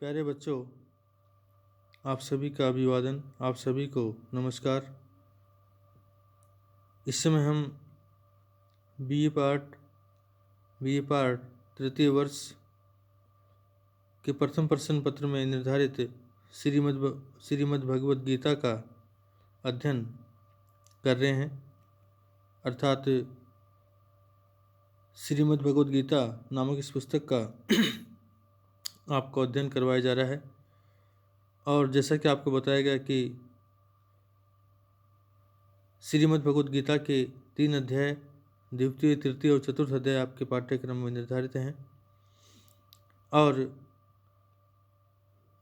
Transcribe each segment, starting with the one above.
प्यारे बच्चों, आप सभी का अभिवादन, आप सभी को नमस्कार। इस समय हम बीए पार्ट तृतीय वर्ष के प्रथम प्रश्न पत्र में निर्धारित श्रीमद् भगवद गीता का अध्ययन कर रहे हैं। अर्थात श्रीमद् भगवद गीता नामक इस पुस्तक का आपको अध्ययन करवाया जा रहा है। और जैसा कि आपको बताया गया कि श्रीमद् भगवद गीता के 3 अध्याय, द्वितीय, तृतीय और चतुर्थ अध्याय आपके पाठ्यक्रम में निर्धारित हैं। और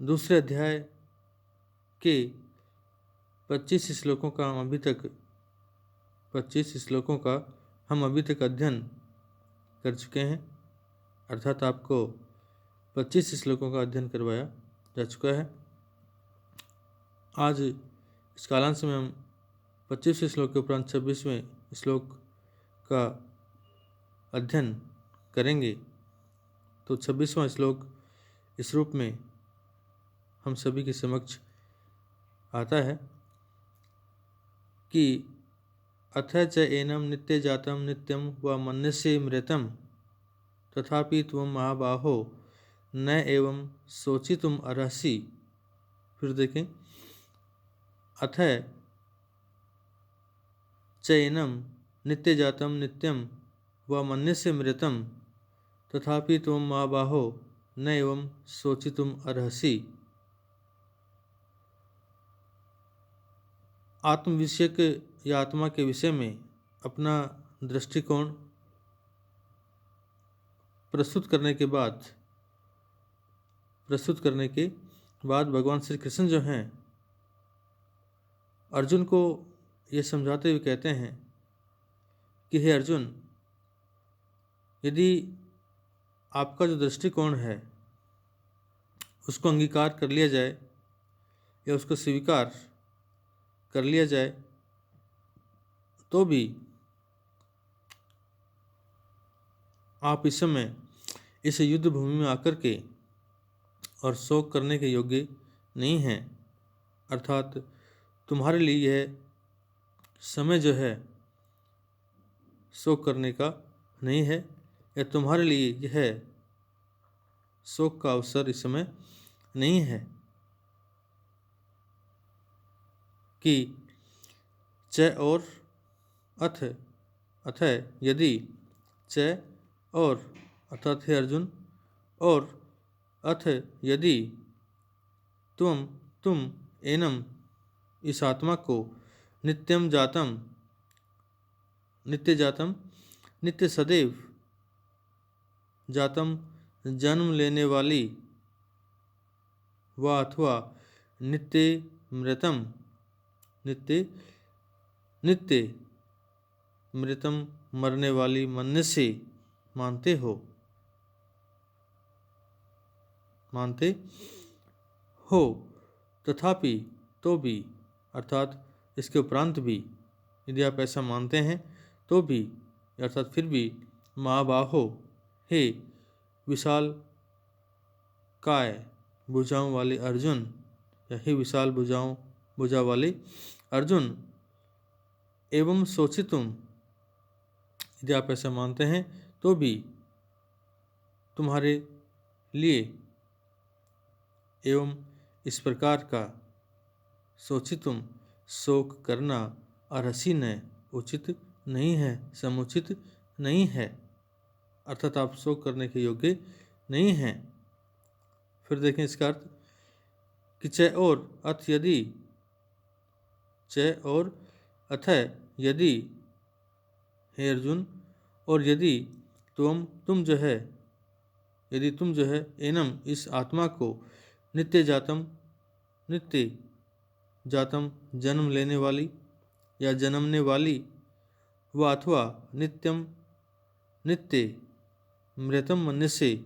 दूसरे अध्याय के 25 श्लोकों का हम अभी तक अध्ययन कर चुके हैं। अर्थात आपको 25 श्लोकों का अध्ययन करवाया जा चुका है। आज इस कालांश में हम 25वें श्लोक के उपरांत 26वें श्लोक का अध्ययन करेंगे। तो 26वां श्लोक इस रूप में हम सभी के समक्ष आता है कि अथ च एनम नित्य जातम नित्यम व मन्यसे मृतम तथापि त्वं महाबाहो न एवं सोचितुम अर्हसि। फिर देखें, अथ चैनम नित्य जातम नित्यम व मन्यसे मृतम तथापि त्वं महाबाहो न एवं सोचितुम अर्हसि। आत्म विषयक या आत्मा के विषय में अपना दृष्टिकोण प्रस्तुत करने के बाद भगवान श्री कृष्ण जो हैं, अर्जुन को ये समझाते हुए कहते हैं कि हे अर्जुन, यदि आपका जो दृष्टिकोण है उसको अंगीकार कर लिया जाए या उसको स्वीकार कर लिया जाए तो भी आप इस समय इस युद्ध भूमि में आकर के और शोक करने के योग्य नहीं हैं। अर्थात तुम्हारे लिए यह समय जो है शोक करने का नहीं है, या तुम्हारे लिए यह शोक का अवसर इस समय नहीं है कि च और अथ यदि च और अर्थात हे अर्जुन, और अथ यदि तुम एनम इस आत्मा को नित्य जातम नित्य सदैव जातम जन्म लेने वाली व अथवा नित्य मृतम मरने वाली मन्य से मानते हो तथापि तो भी, अर्थात इसके उपरांत भी यदि आप ऐसा मानते हैं तो भी, अर्थात फिर भी, महाबाहो, हे विशाल काय भुजाओं वाले अर्जुन, या हे विशाल भुजा वाले अर्जुन, एवं सोचितुम, यदि आप ऐसा मानते हैं तो भी तुम्हारे लिए एवं इस प्रकार का सोचितुम शोक करना अर्हसि न उचित नहीं है, समुचित नहीं है। अर्थात आप शोक करने के योग्य नहीं हैं। फिर देखें इसका अर्थ कि च और अथ यदि, च और अथ यदि, हे अर्जुन, और यदि तुम जो है एनम इस आत्मा को नित्य जातम जन्म लेने वाली या जन्मने वाली व अथवा नित्य मृतम मन्य से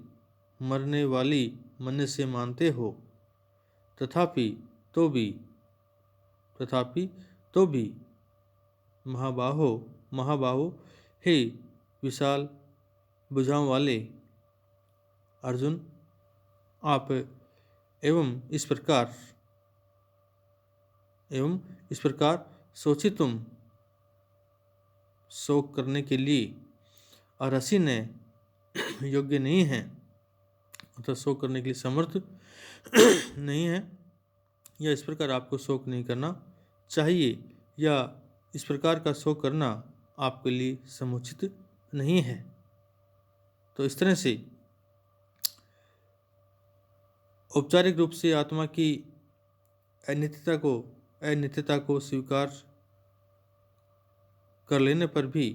मरने वाली मन्य से मानते हो, तथापि तो भी महाबाहो, हे विशाल भुजाओं वाले अर्जुन, आप एवं इस प्रकार सोची तुम शोक करने के लिए और हसी ने योग्य नहीं है, अर्थात शोक करने के लिए समर्थ नहीं है, या इस प्रकार आपको शोक नहीं करना चाहिए, या इस प्रकार का शोक करना आपके लिए समुचित नहीं है। तो इस तरह से औपचारिक रूप से आत्मा की अनित्यता को स्वीकार कर लेने पर भी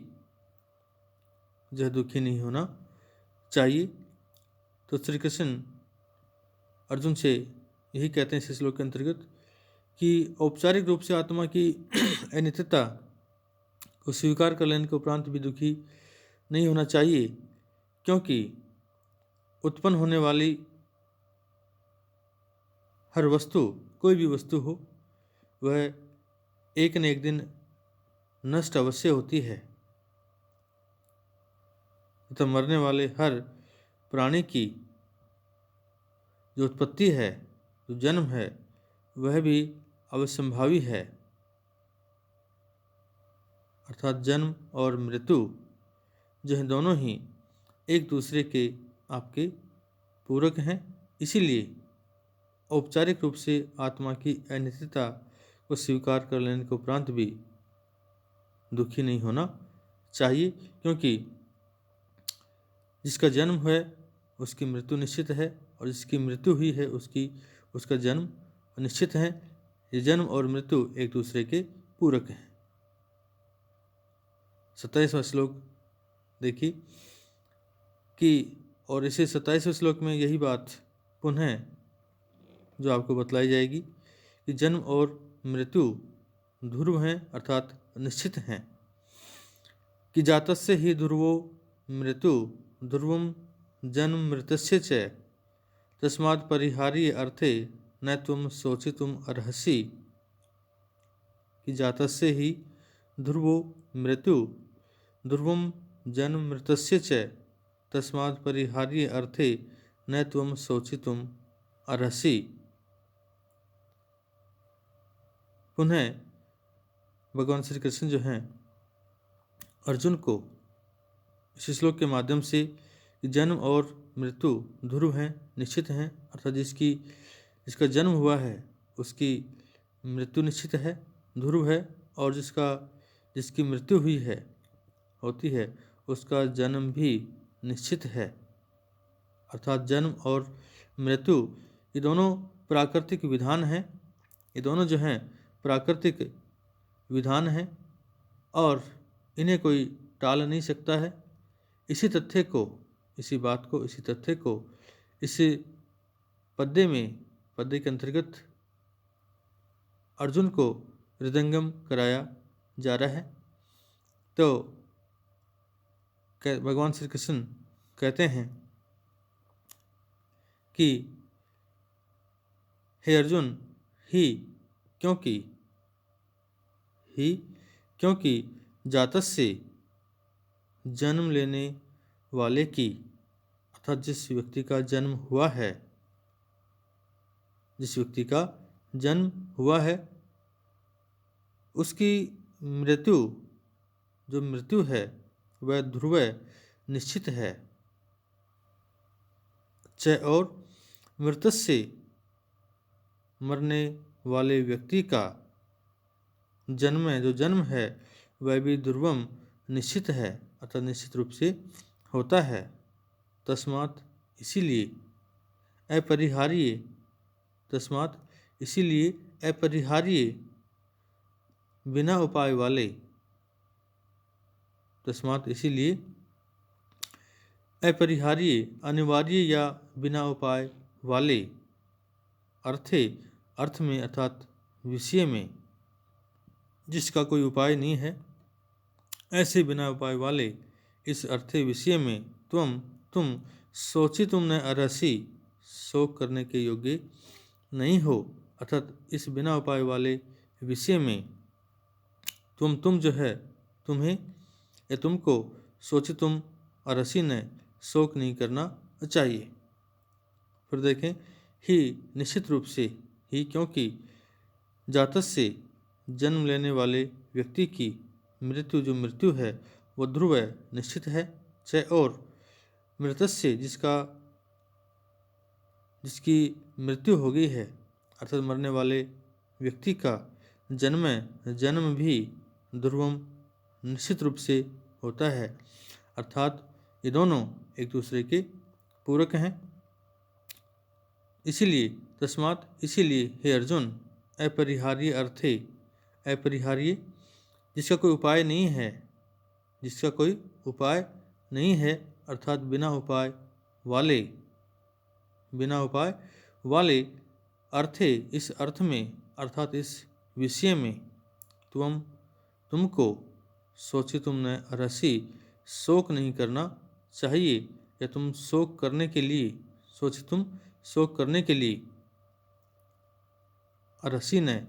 जो दुखी नहीं होना चाहिए। तो श्री कृष्ण अर्जुन से यही कहते हैं इस श्लोक के अंतर्गत कि औपचारिक रूप से आत्मा की अनित्यता को स्वीकार कर लेने के उपरांत भी दुखी नहीं होना चाहिए, क्योंकि उत्पन्न होने वाली हर वस्तु, कोई भी वस्तु हो, वह एक न एक दिन नष्ट अवश्य होती है, तथा मरने वाले हर प्राणी की जो उत्पत्ति है, जो जन्म है, वह भी अवश्यंभावी है। अर्थात जन्म और मृत्यु जो हैं दोनों ही एक दूसरे के आपके पूरक हैं। इसीलिए औपचारिक रूप से आत्मा की अनित्यता को स्वीकार कर लेने के उपरांत भी दुखी नहीं होना चाहिए, क्योंकि जिसका जन्म है उसकी मृत्यु निश्चित है, और जिसकी मृत्यु हुई है उसका जन्म निश्चित है। ये जन्म और मृत्यु एक दूसरे के पूरक हैं। 27वां श्लोक देखिए कि, और इसे 27वें श्लोक में यही बात पुनः जो आपको बतलाई जाएगी कि जन्म और मृत्यु ध्रुव हैं, अर्थात निश्चित हैं। कि जातस्य ही ध्रुवो मृत्यु ध्रुवम जन्म मृतस्य च तस्मात् परिहार्य अर्थे न तुम शोचितुम अर्हसि। कि जातस्य ही ध्रुवो मृत्यु ध्रुवम जन्म मृतस्य च तस्मात् परिहार्य अर्थे न तुम शोचितुम अर्हसि। पुनः भगवान श्री कृष्ण जो हैं अर्जुन को इस श्लोक के माध्यम से जन्म और मृत्यु ध्रुव हैं, निश्चित हैं, अर्थात जिसका जन्म हुआ है उसकी मृत्यु निश्चित है, ध्रुव है, और जिसकी मृत्यु हुई है, होती है, उसका जन्म भी निश्चित है। अर्थात जन्म और मृत्यु ये दोनों प्राकृतिक विधान हैं, ये दोनों जो हैं प्राकृतिक विधान हैं और इन्हें कोई टाल नहीं सकता है। इसी तथ्य को इस पद्य के अंतर्गत अर्जुन को हृदयंगम कराया जा रहा है। तो भगवान श्री कृष्ण कहते हैं कि हे अर्जुन, क्योंकि जातस्य जन्म लेने वाले की, अर्थात जिस व्यक्ति का जन्म हुआ है उसकी मृत्यु है वह ध्रुव निश्चित है। च और मृतस्य मरने वाले व्यक्ति का जन्म है वह भी ध्रुवम निश्चित है, अर्थात निश्चित रूप से होता है। तस्मात् इसीलिए अपरिहार्य बिना उपाय वाले, अनिवार्य या बिना उपाय वाले अर्थ में, अर्थात विषय में जिसका कोई उपाय नहीं है, ऐसे बिना उपाय वाले इस अर्थे विषय में तुम शोचितुम न अर्हसि, शोक करने के योग्य नहीं हो। अर्थात इस बिना उपाय वाले विषय में तुम जो है तुमको शोचितुम अर्हसि न, शोक नहीं करना चाहिए। फिर देखें, ही निश्चित रूप से ही, क्योंकि जातस्य जन्म लेने वाले व्यक्ति की मृत्यु जो मृत्यु है वो ध्रुव निश्चित है। च और मृतस्य जिसकी मृत्यु हो गई है अर्थात मरने वाले व्यक्ति का जन्म भी ध्रुवम निश्चित रूप से होता है। अर्थात ये दोनों एक दूसरे के पूरक हैं। इसीलिए हे अर्जुन, अपरिहार्य अर्थे, अपरिहार्य जिसका कोई उपाय नहीं है अर्थात बिना उपाय वाले अर्थे, इस अर्थ में अर्थात इस विषय में तुमको सोचितुम न अर्हसि, शोक नहीं करना चाहिए, या तुम शोक करने के लिए अर्हसि न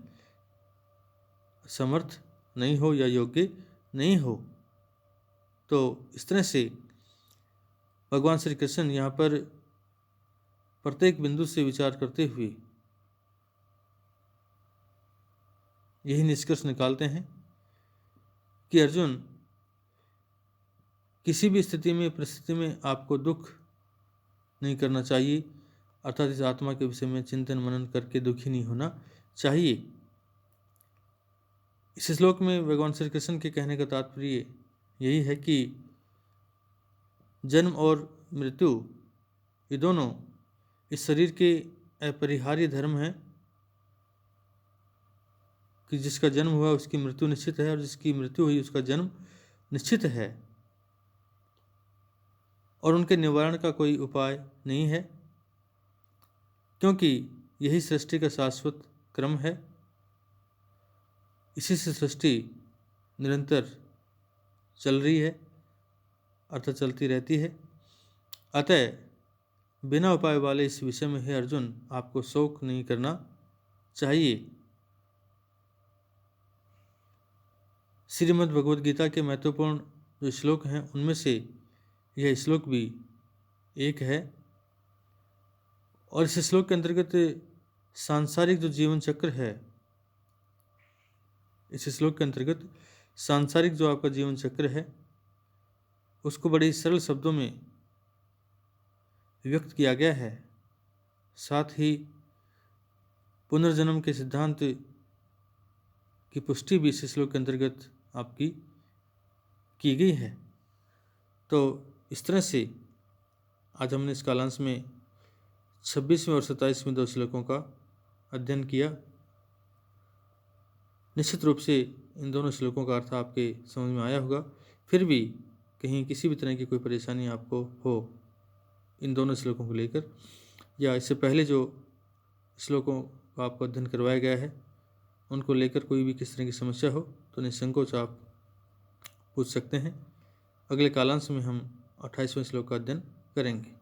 समर्थ नहीं हो या योग्य नहीं हो। तो इस तरह से भगवान श्री कृष्ण यहाँ पर प्रत्येक बिंदु से विचार करते हुए यही निष्कर्ष निकालते हैं कि अर्जुन, किसी भी परिस्थिति में आपको दुख नहीं करना चाहिए, अर्थात इस आत्मा के विषय में चिंतन मनन करके दुखी नहीं होना चाहिए। इस श्लोक में भगवान श्री कृष्ण के कहने का तात्पर्य यही है कि जन्म और मृत्यु ये दोनों इस शरीर के अपरिहार्य धर्म हैं कि जिसका जन्म हुआ उसकी मृत्यु निश्चित है और जिसकी मृत्यु हुई उसका जन्म निश्चित है, और उनके निवारण का कोई उपाय नहीं है, क्योंकि यही सृष्टि का शाश्वत क्रम है। इसी से सृष्टि निरंतर चल रही है अर्थात चलती रहती है। अतः बिना उपाय वाले इस विषय में, हे अर्जुन, आपको शोक नहीं करना चाहिए। श्रीमद् भगवद गीता के महत्वपूर्ण जो श्लोक हैं उनमें से यह श्लोक भी एक है, और इस श्लोक के अंतर्गत सांसारिक जो जीवन चक्र है, इस श्लोक के अंतर्गत सांसारिक जो आपका जीवन चक्र है उसको बड़े सरल शब्दों में व्यक्त किया गया है। साथ ही पुनर्जन्म के सिद्धांत की पुष्टि भी इस श्लोक के अंतर्गत आपकी की गई है। तो इस तरह से आज हमने इस कालांश में 26वें और 27वें 2 श्लोकों का अध्ययन किया। निश्चित रूप से इन दोनों श्लोकों का अर्थ आपके समझ में आया होगा। फिर भी कहीं किसी भी तरह की कोई परेशानी आपको हो इन दोनों श्लोकों को लेकर, या इससे पहले जो श्लोकों को आपको अध्ययन करवाया गया है उनको लेकर कोई भी किस तरह की समस्या हो तो निसंकोच आप पूछ सकते हैं। अगले कालांश में हम 28वें श्लोक का अध्ययन करेंगे।